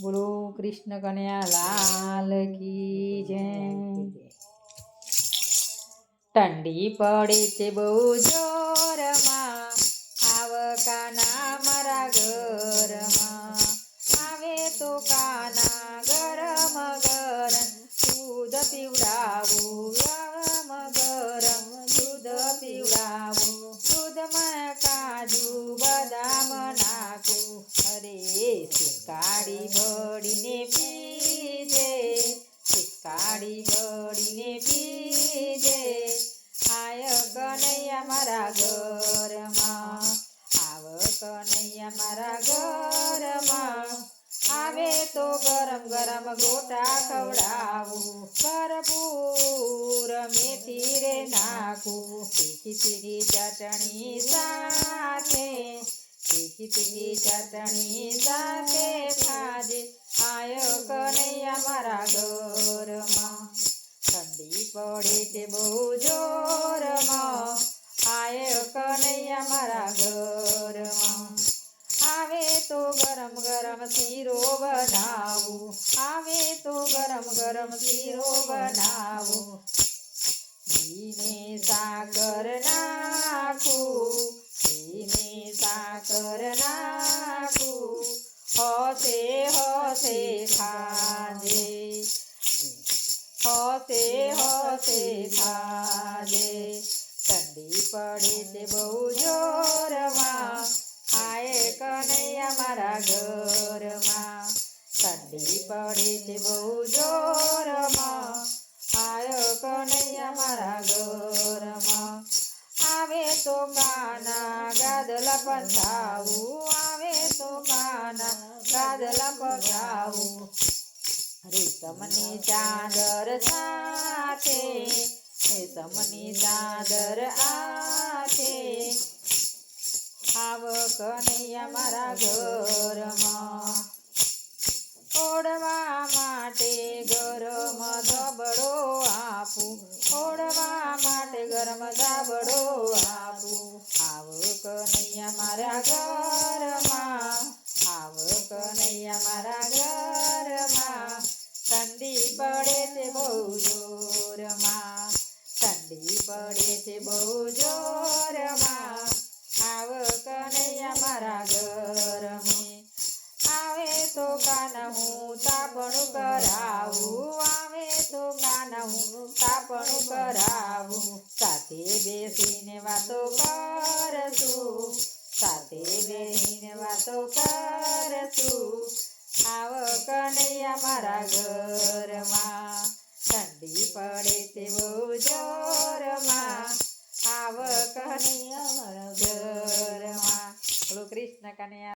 બોલો કૃષ્ણ કનૈયા લાલ કી જય। ઠંડી પડે છે બહુ જોરમાં, આવ કાના મારા ઘરમાં, આવે તો કાના ગરમ ગરમ દૂધ પીવડાવું, ગરમ ગરમ દૂધ પીવડાવું, દૂધમાં કાજુ બદામ નાખું, અરે કાળી બળીને પીજે, કાળી બળીને પીજે, આય કનૈયા મારા ઘરમાં, આવ કનૈયા મારા ઘરમાં, આવે તો ગરમ ગરમ ગોટા ખવડાવું, ભરપૂર મેથી રે નાખું, તીખી તીખી ચટણી સાથે, તીખી તીખી ચટણી સાથે ખાજે, આયો કનૈયા મારા ઘરમાં। ઠંડી પડે છે બહુ જોરમાં, આયો કનૈયા મારા ઘરમાં, આવે તો ગરમ ગરમ શીરો બનાવું, આવે તો ગરમ ગરમ શીરો બનાવું, ઘીને સાકર નાખું, ઘીને સાકર નાખું, હોશે હોશે ખાજે, હોશે હોશે ખાજે। ઠંડી પડે છે બહુ જોરમાં, આયે કનૈયા મારા ઘરમાં, ઠંડી પડે છે બહુ જોરમાં, આયો કનૈયા મારા ઘરમાં, આવે તો કાના ગાદલા પથાવું, આવે તો કાના ગાદલા પથાવું, રેશમની ચાદર સાથે, રેશમની ચાદર આથે, આવ કનૈયા મારા ઘરમાં, ઓઢવા માટે ગરમ ધાબળો આપું, ઓઢવા માટે ગરમ ધાબળો આપું, આવ કનૈયા મારા ઘરમાં, આવ કનૈયા મારા ઘરમાં, ઠંડી પડે છે બહુ જોરમાં, ઠંડી પડે છે બહુ જોરમાં, આવ કનૈયા મારા ઘરમાં, આવે તો કાના હું તાપણું કરાવું, આવે તો કાના હું તાપણું કરાવું, સાથે બેસીને વાતો કરશું, સાથે બેસીને વાતો કરશું, આવ કનૈયા મારા ઘરમાં, ઠંડી પડે છે બહુ જોરમાં, આવ કનૈયા મારા ઘરમાં। બોલો કૃષ્ણ કનૈયા